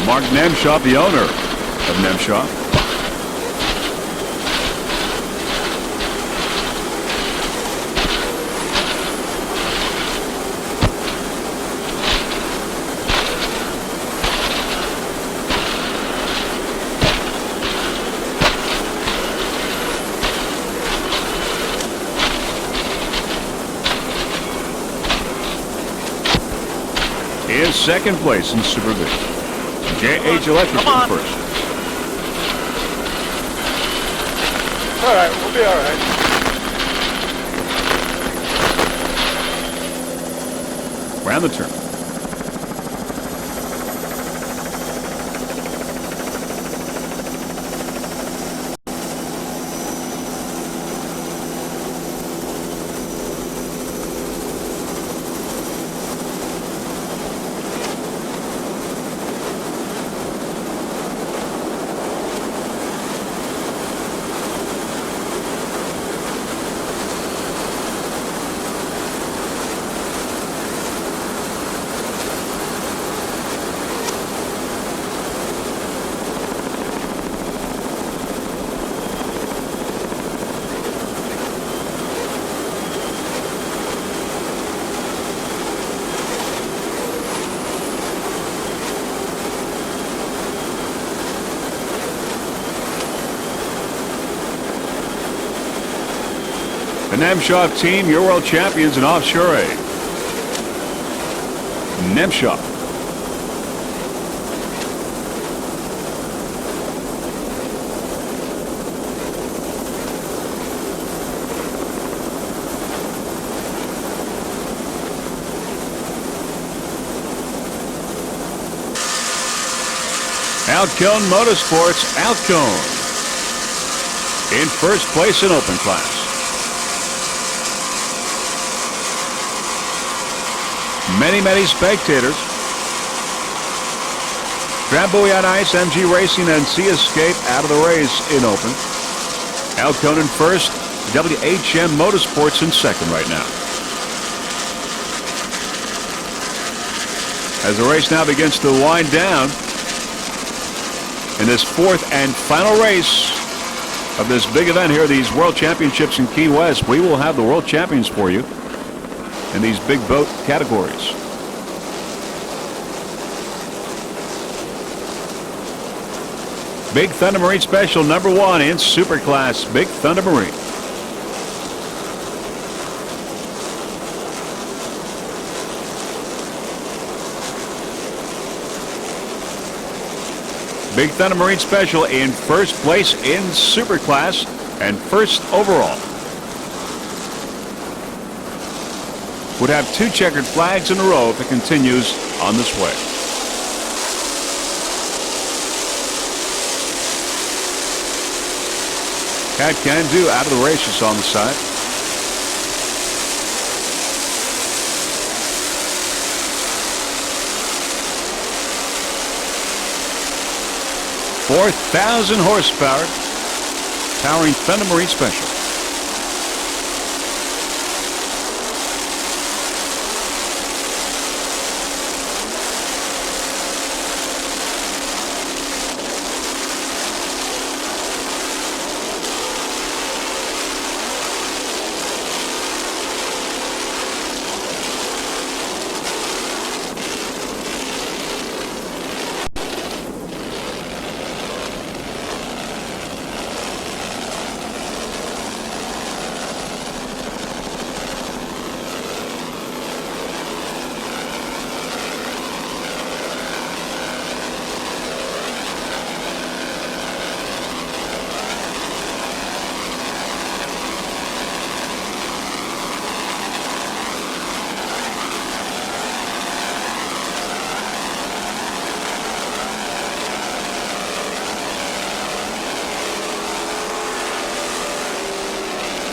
Mark Nemshaw, the owner of Nemshaw. In second place in Super B. J.H. Electric in first. All right, we'll be all right. Round the turn. The Nemshaw team, your world champions in Offshore. Nemshaw. Alcone Motorsports, Alcone in first place in open class. Many spectators. Trambuie on ice, MG Racing and Sea Escape out of the race in open. Alcone in first, WHM Motorsports in second right now. As the race now begins to wind down in this fourth and final race of this big event here, these World Championships in Key West, we will have the World Champions for you in these big boat categories. Big Thunder Marine Special #1 in Superclass, Big Thunder Marine. Big Thunder Marine Special in first place in Super Class and first overall. Would have 2 checkered flags in a row if it continues on this way. Cat Can Do out of the race, just on the side. $4,000 horsepower, powering Thunder Marine Special.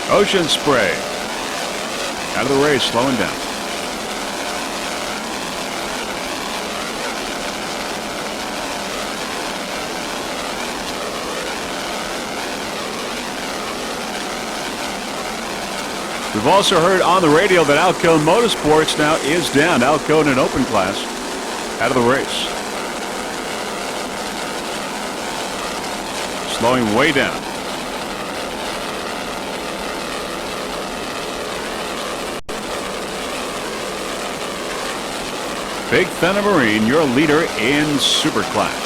Ocean Spray out of the race, slowing down. We've also heard on the radio that Alcone Motorsports now is down. Alcone in open class out of the race. Slowing way down. Big Thunder Marine, your leader in Super Class.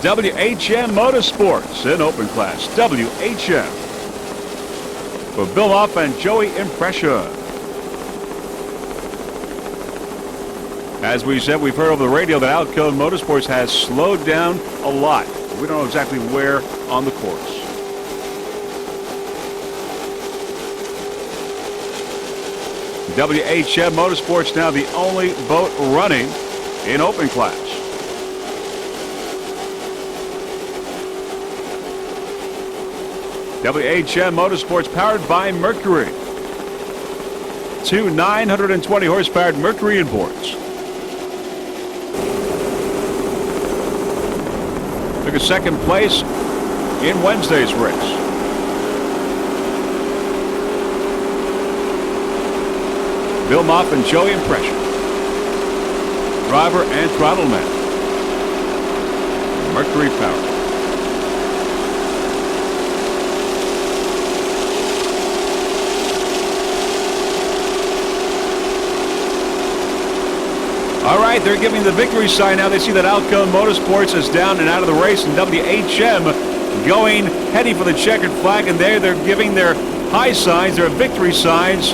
WHM Motorsports in open class. WHM for Bill Off and Joey Impression. As we said, we've heard over the radio that Alcone Motorsports has slowed down a lot. We don't know exactly where on the course. WHM Motorsports now the only boat running in open class. WHM Motorsports powered by Mercury. 2 920 horsepower Mercury boards. Took a second place in Wednesday's race. Bill Moff and Joey Impression. Driver and throttle man. Mercury power. All right, they're giving the victory sign now. They see that Alcone Motorsports is down and out of the race, and WHM heading for the checkered flag, and they're giving their high signs, their victory signs.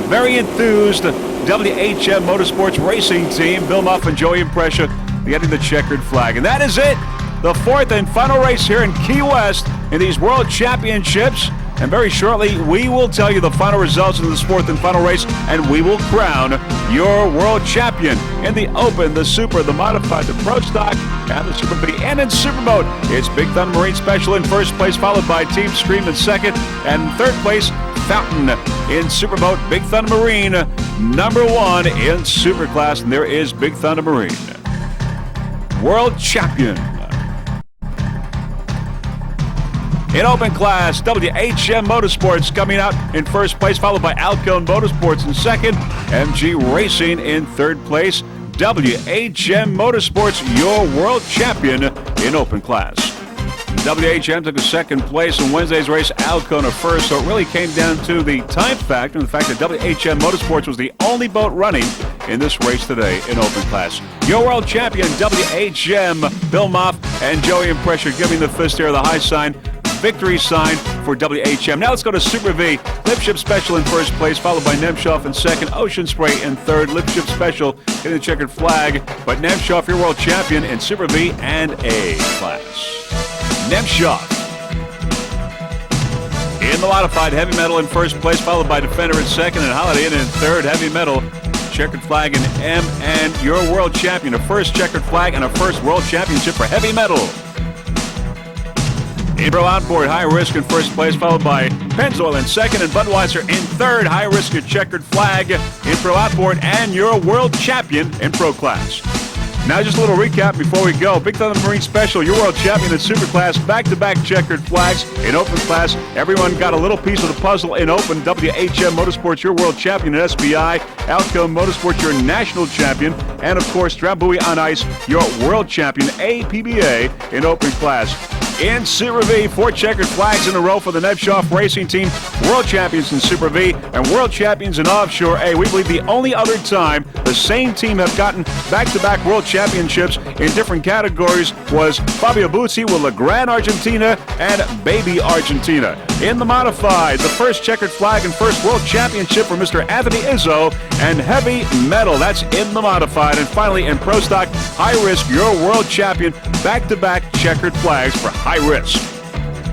Very enthused WHM Motorsports racing team, Bill Muff and Joey Impression, getting the checkered flag. And that is it. The 4th and final race here in Key West in these World Championships. And very shortly, we will tell you the final results in this 4th and final race, and we will crown your world champion in the Open, the Super, the Modified, the Pro Stock, and the Super B. And in Superboat, it's Big Thunder Marine Special in first place, followed by Team Scream in second, and third place, Fountain in Superboat. Big Thunder Marine, number 1 in Super Class, and there is Big Thunder Marine, world champion. In open class, WHM Motorsports coming out in first place, followed by Alcone Motorsports in second, MG Racing in third place. WHM Motorsports, your world champion in open class. WHM took a second place in Wednesday's race, Alcona first, so it really came down to the time factor and the fact that WHM Motorsports was the only boat running in this race today in open class. Your world champion, WHM, Bill Moff and Joey Impressor giving the fist here, the high sign, victory sign for WHM. Now let's go to Super V. Lipship Special in first place, followed by Nemshoff in second, Ocean Spray in third, Lipship Special getting the checkered flag, but Nemshoff, your world champion in Super V and A class. Nemshoff in the modified heavy metal in first place, followed by Defender in second and Holiday Inn in third. Heavy metal, checkered flag in M, and your world champion. A first checkered flag and a first world championship for heavy metal. Pro Outboard, High Risk in first place, followed by Pennzoil in second and Budweiser in third. High Risk, a checkered flag in Pro Outboard, and your world champion in Pro Class. Now just a little recap before we go. Big Thunder Marine Special, your world champion in Super Class, back-to-back checkered flags in Open Class. Everyone got a little piece of the puzzle in Open. WHM Motorsports, your world champion in SBI. Alco Motorsports, your national champion. And of course, Drambuie on Ice, your world champion, APBA in Open Class. In Super V, 4 checkered flags in a row for the Nemshoff Racing Team. World champions in Super V and world champions in Offshore A. We believe the only other time the same team have gotten back-to-back world championships in different categories was Fabio Buzzi with La Gran Argentina and Baby Argentina. In the modified, the first checkered flag and first world championship for Mr. Anthony Izzo and heavy metal. That's in the modified. And finally, in Pro Stock, High Risk, your world champion, back-to-back checkered flags for High Risk.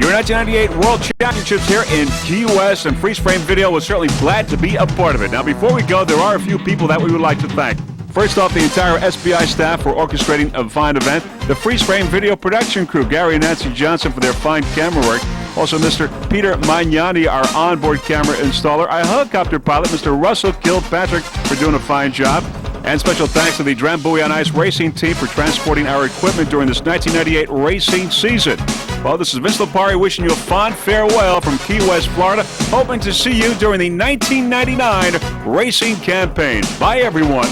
Your 1998 World Championships here in Key West, and Freeze Frame Video was certainly glad to be a part of it. Now, before we go, there are a few people that we would like to thank. First off, the entire SBI staff for orchestrating a fine event. The Freeze Frame Video production crew, Gary and Nancy Johnson, for their fine camera work. Also, Mr. Peter Magnani, our onboard camera installer. Our helicopter pilot, Mr. Russell Kilpatrick, for doing a fine job. And special thanks to the Drambuie on Ice Racing Team for transporting our equipment during this 1998 racing season. Well, this is Vince Lopari wishing you a fond farewell from Key West, Florida, hoping to see you during the 1999 racing campaign. Bye, everyone.